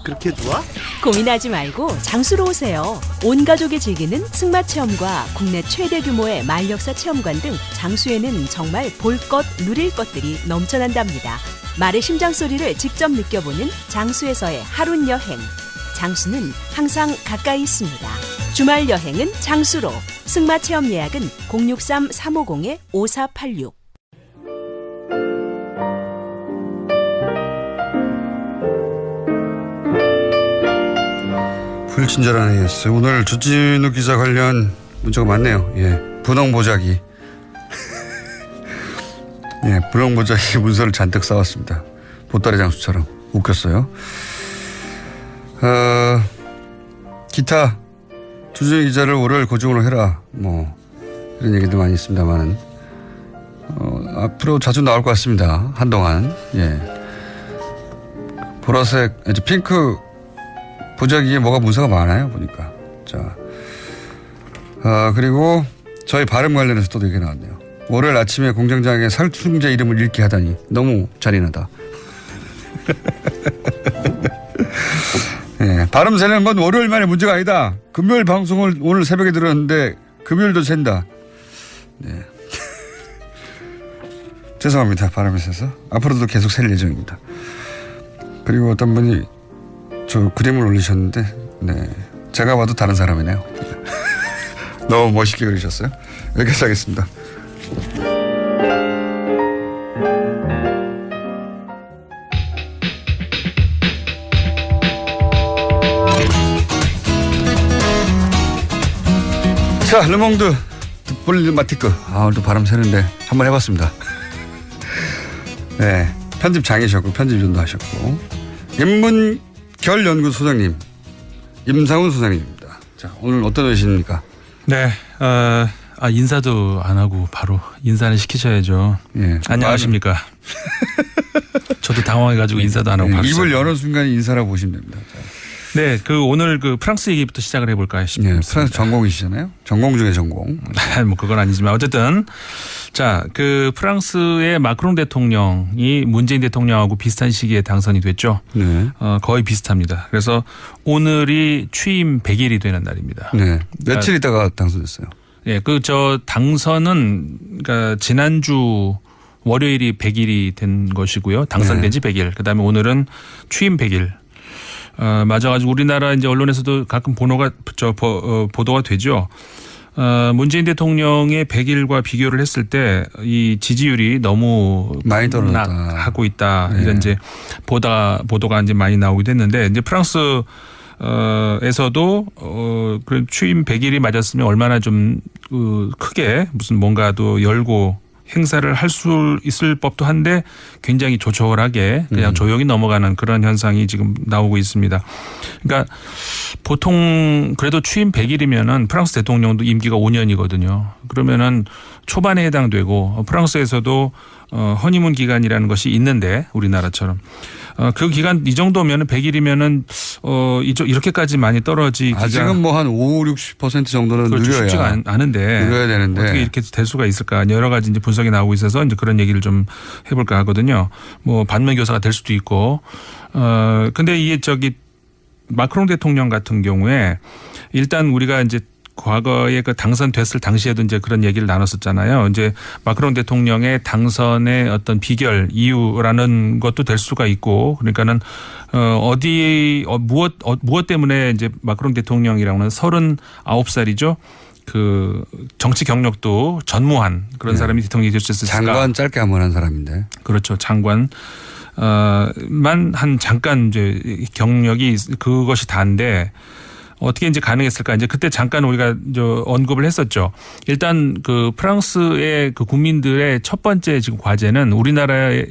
그렇게 좋아? 고민하지 말고 장수로 오세요. 온 가족이 즐기는 승마 체험과 국내 최대 규모의 말역사 체험관 등 장수에는 정말 볼 것, 누릴 것들이 넘쳐난답니다. 말의 심장 소리를 직접 느껴보는 장수에서의 하룬 여행. 장수는 항상 가까이 있습니다. 주말 여행은 장수로. 승마 체험 예약은 063-350-5486. 불친절한 AS. 오늘 주진우 기자 관련 문자가 많네요. 예, 분홍 보자기. 예, 분홍 보자기 문서를 잔뜩 쌓았습니다. 보따리 장수처럼 웃겼어요. 기타 주진우 기자를 월요일 고정으로 해라. 뭐 이런 얘기도 많이 있습니다만은 앞으로 자주 나올 것 같습니다. 한동안. 예, 보라색, 이제 핑크 보자기에 뭐가 문서가 많아요, 보니까. 자, 그리고 저희 발음 관련해서 또 얘기 나왔네요. 월요일 아침에 공장장의 살충제 이름을 읽게 하다니 너무 잔인하다. 네, 발음 세는 건 월요일만의 문제가 아니다. 금요일 방송을 오늘 새벽에 들었는데 금요일도 샌다. 네. 죄송합니다. 발음이 세서. 앞으로도 계속 셀 예정입니다. 그리고 어떤 분이 저 그림을 올리셨는데, 네, 제가 봐도 다른 사람이네요. 너무 멋있게 그리셨어요. 여기까지 하겠습니다. 자, 르몽드 볼리마티크. 오늘도 바람 새는데 한번 해봤습니다. 네, 편집장이셨고 편집위원도 하셨고 인문결 연구 소장님 임상훈 소장님입니다. 자, 오늘 어떤 회신입니까? 네, 인사도 안 하고 바로 인사를 시키셔야죠. 예, 안녕하십니까? 저도 당황해가지고 인사도 안 하고 바로 입을 여는 순간 인사라고 보시면 됩니다. 자. 네, 오늘 프랑스 얘기부터 시작을 해볼까 싶습니다. 예, 프랑스 전공이시잖아요. 전공 중에 전공. 뭐 그건 아니지만 어쨌든 자, 프랑스의 마크롱 대통령이 문재인 대통령하고 비슷한 시기에 당선이 됐죠. 네. 거의 비슷합니다. 그래서 오늘이 취임 100일이 되는 날입니다. 네. 며칠 있다가 당선됐어요. 예, 당선은 그러니까 지난주 월요일이 100일이 된 것이고요. 당선된 지 100일. 그다음에 오늘은 취임 100일. 맞아가지고 우리나라 이제 언론에서도 가끔 보도가 되죠. 문재인 대통령의 100일과 비교를 했을 때 이 지지율이 너무 많이 떨어졌다 하고 있다. 이런 이제 보도가 이제 많이 나오기도 했는데 이제 프랑스 에서도 그런 취임 100일이 맞았으면 얼마나 좀 크게 무슨 뭔가도 열고 행사를 할 수 있을 법도 한데 굉장히 조촐하게 그냥 조용히 넘어가는 그런 현상이 지금 나오고 있습니다. 그러니까 보통 그래도 취임 100일이면은 프랑스 대통령도 임기가 5년이거든요. 그러면은 초반에 해당되고 프랑스에서도 허니문 기간이라는 것이 있는데 우리나라처럼 그 기간 이 정도면은 100일이면은 이렇게까지 많이 떨어지기가 아직은 뭐 한 50-60% 정도는 그렇죠. 늘려야 쉽지가 않은데 늘려야 되는데 어떻게 이렇게 될 수가 있을까 여러 가지 이제 분석이 나오고 있어서 이제 그런 얘기를 좀 해볼까 하거든요. 뭐 반면교사가 될 수도 있고 근데 이게 마크롱 대통령 같은 경우에 일단 우리가 이제 과거에 당선됐을 당시에도 이제 그런 얘기를 나눴었잖아요. 이제 마크롱 대통령의 당선의 어떤 비결 이유라는 것도 될 수가 있고 그러니까는 무엇 때문에 이제 마크롱 대통령이라고는 39살이죠. 정치 경력도 전무한 그런 사람이 대통령이 될 수 있을까? 장관 짧게 한번 한 사람인데. 그렇죠. 장관. 한 잠깐 이제 경력이 그것이 다인데 어떻게 이제 가능했을까? 이제 그때 잠깐 우리가 언급을 했었죠. 일단 프랑스의 국민들의 첫 번째 지금 과제는 우리나라의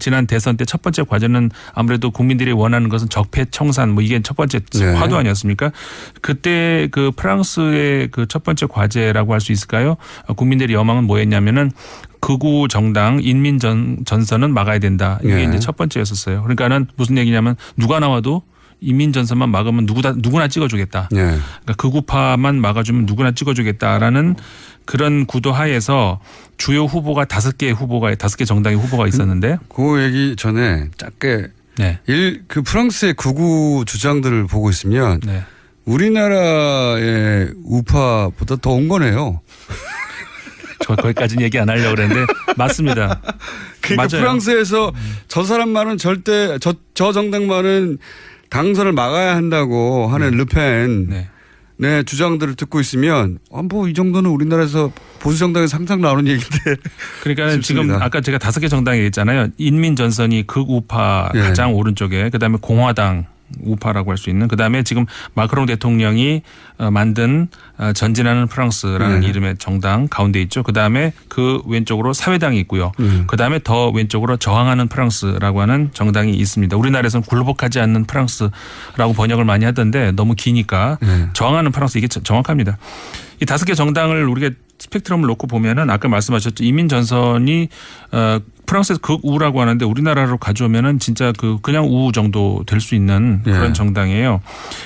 지난 대선 때 첫 번째 과제는 아무래도 국민들이 원하는 것은 적폐청산 뭐 이게 첫 번째 화두 아니었습니까? 그때 프랑스의 첫 번째 과제라고 할 수 있을까요? 국민들의 여망은 뭐였냐면은 극우 정당 인민전선은 막아야 된다. 이게 이제 첫 번째였었어요. 그러니까는 무슨 얘기냐면 누가 나와도 인민전선만 막으면 누구나 찍어주겠다. 그러니까 극우파만 막아주면 누구나 찍어주겠다라는 그런 구도 하에서 주요 후보가 5개 정당의 후보가 있었는데 그 얘기 전에 짧게 네. 그 프랑스의 극우 주장들을 보고 있으면 네. 우리나라의 우파보다 더 온 거네요. 저 거기까지는 얘기 안 하려고 그랬는데 맞습니다. 그러니까 맞아요. 프랑스에서 저 사람만은 절대 저 정당만은 당선을 막아야 한다고 하는 르펜 네. 네, 주장들을 듣고 있으면 뭐 이 정도는 우리나라에서 보수 정당에서 항상 나오는 얘기인데. 그러니까 지금 아까 제가 5개 정당 얘기했잖아요. 인민전선이 극우파 예. 가장 오른쪽에 그다음에 공화당 우파라고 할 수 있는 그다음에 지금 마크롱 대통령이 만든 전진하는 프랑스라는 이름의 정당 가운데 있죠. 그다음에 그 왼쪽으로 사회당이 있고요. 그다음에 더 왼쪽으로 저항하는 프랑스라고 하는 정당이 있습니다. 우리나라에서는 굴복하지 않는 프랑스라고 번역을 많이 하던데 너무 기니까 저항하는 프랑스 이게 정확합니다. 이 5개 정당을 우리가 스펙트럼을 놓고 보면은 아까 말씀하셨죠. 이민전선이 프랑스에서 극우라고 하는데 우리나라로 가져오면은 진짜 그냥 우 정도 될 수 있는 그런 정당이에요.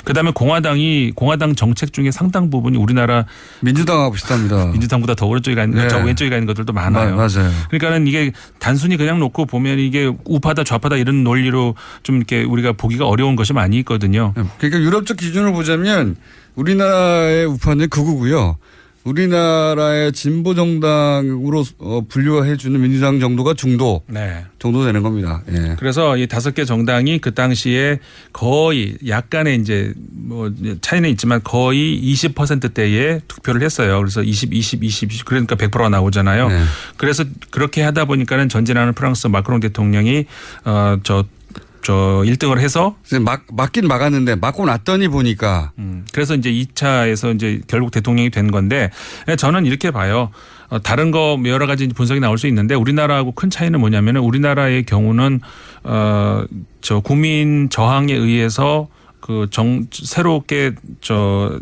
그다음에 공화당 정책 중에 상당 부분이 우리나라 민주당하고 비슷합니다. 민주당보다 더 오른쪽에 가 있는 저 왼쪽에 가 있는 것들도 많아요. 맞아요. 그러니까는 이게 단순히 그냥 놓고 보면 이게 우파다 좌파다 이런 논리로 좀 이렇게 우리가 보기가 어려운 것이 많이 있거든요. 그러니까 유럽적 기준으로 보자면 우리나라의 우파는 극우고요. 우리나라의 진보 정당으로 분류해 주는 민주당 정도가 중도 정도 되는 겁니다. 예. 그래서 이 5개 정당이 그 당시에 거의 약간의 이제 뭐 차이는 있지만 거의 20%대의 투표를 했어요. 그래서 20 그러니까 100%가 나오잖아요. 네. 그래서 그렇게 하다 보니까는 전진하는 프랑스 마크롱 대통령이 저 1등을 해서 막긴 막았는데 막고 났더니 보니까 그래서 이제 2차에서 이제 결국 대통령이 된 건데 저는 이렇게 봐요. 다른 거 여러 가지 분석이 나올 수 있는데 우리나라하고 큰 차이는 뭐냐면은 우리나라의 경우는 저 국민 저항에 의해서 새롭게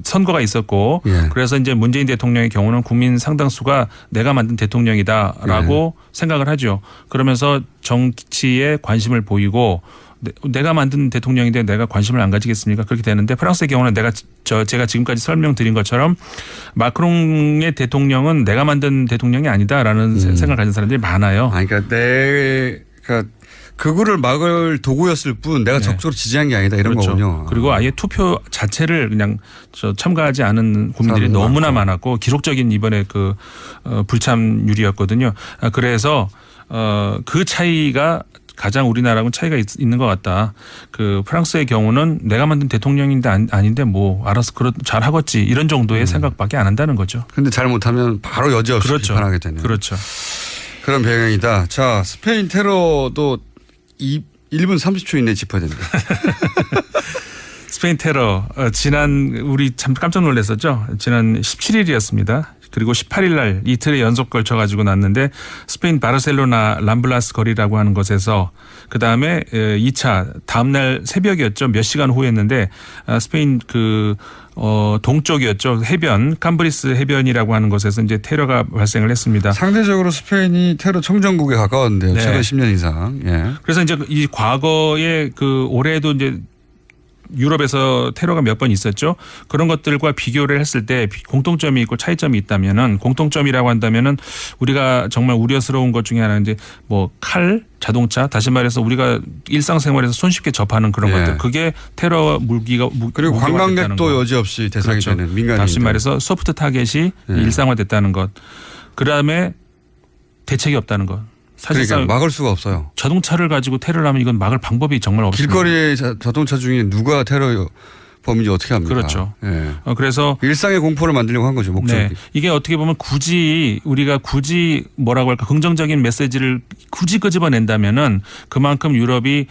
선거가 있었고 그래서 이제 문재인 대통령의 경우는 국민 상당수가 내가 만든 대통령이다라고 생각을 하죠. 그러면서 정치에 관심을 보이고 내가 만든 대통령인데 내가 관심을 안 가지겠습니까? 그렇게 되는데 프랑스의 경우는 제가 지금까지 설명드린 것처럼 마크롱의 대통령은 내가 만든 대통령이 아니다라는 생각을 가진 사람들이 많아요. 그러니까 극우를 막을 도구였을 뿐 내가 적극적으로 지지한 게 아니다 이런 거군요. 그리고 아예 투표 자체를 그냥 참가하지 않은 국민들이 너무나 많았고 기록적인 이번에 불참률이었거든요. 그래서 그 차이가 가장 우리나라하고는 차이가 있는 것 같다. 프랑스의 경우는 내가 만든 대통령인데 아닌데 뭐 알아서 잘 하겠지 이런 정도의 생각밖에 안 한다는 거죠. 그런데 잘못하면 바로 여지없이 비판하게 되네요. 그렇죠. 그런 배경이다. 자, 스페인 테러도 1분 30초 이내에 짚어야 됩니다. 스페인 테러 우리 참 깜짝 놀랐었죠. 지난 17일이었습니다. 그리고 18일 날 이틀에 연속 걸쳐 가지고 났는데 스페인 바르셀로나 람블라스 거리라고 하는 곳에서 그다음에 2차 다음 날 새벽이었죠. 몇 시간 후였는데 스페인 동쪽이었죠. 해변 캄브리스 해변이라고 하는 곳에서 이제 테러가 발생을 했습니다. 상대적으로 스페인이 테러 청정국에 가까웠는데요. 최근 10년 이상. 예. 그래서 이제 이 과거에 올해도 이제 유럽에서 테러가 몇 번 있었죠. 그런 것들과 비교를 했을 때 공통점이 있고 차이점이 있다면은 공통점이라고 한다면은 우리가 정말 우려스러운 것 중에 하나는 이제 뭐 칼, 자동차, 다시 말해서 우리가 일상생활에서 손쉽게 접하는 그런 것들. 그게 테러 그리고 관광객도 여지없이 대상이 되는 민간인. 다시 말해서 소프트 타겟이 일상화됐다는 것. 그다음에 대책이 없다는 것. 사실상 막을 수가 없어요. 자동차를 가지고 테러를 하면 이건 막을 방법이 정말 없습니다. 길거리에 자동차 중에 누가 테러 범인지 어떻게 합니까? 그렇죠. 예. 그래서 일상의 공포를 만들려고 한 거죠. 목적이. 네. 이게 어떻게 보면 우리가 뭐라고 할까 긍정적인 메시지를 굳이 끄집어낸다면은 그만큼 유럽이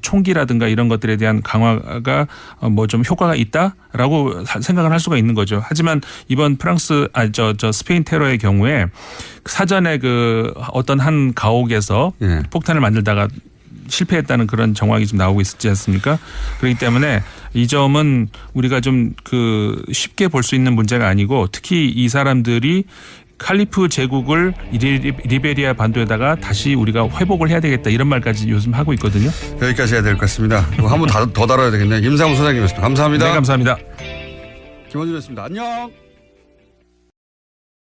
총기라든가 이런 것들에 대한 강화가 뭐 좀 효과가 있다라고 생각을 할 수가 있는 거죠. 하지만 이번 스페인 테러의 경우에 사전에 어떤 한 가옥에서 폭탄을 만들다가 실패했다는 그런 정황이 좀 나오고 있지 않습니까? 그렇기 때문에 이 점은 우리가 좀 쉽게 볼 수 있는 문제가 아니고 특히 이 사람들이 칼리프 제국을 리베리아 반도에다가 다시 우리가 회복을 해야 되겠다 이런 말까지 요즘 하고 있거든요. 여기까지 해야 될 것 같습니다. 한 번 더 다뤄야 되겠네요. 임상훈 소장님이었습니다. 감사합니다. 네, 감사합니다. 김원준이었습니다. 안녕.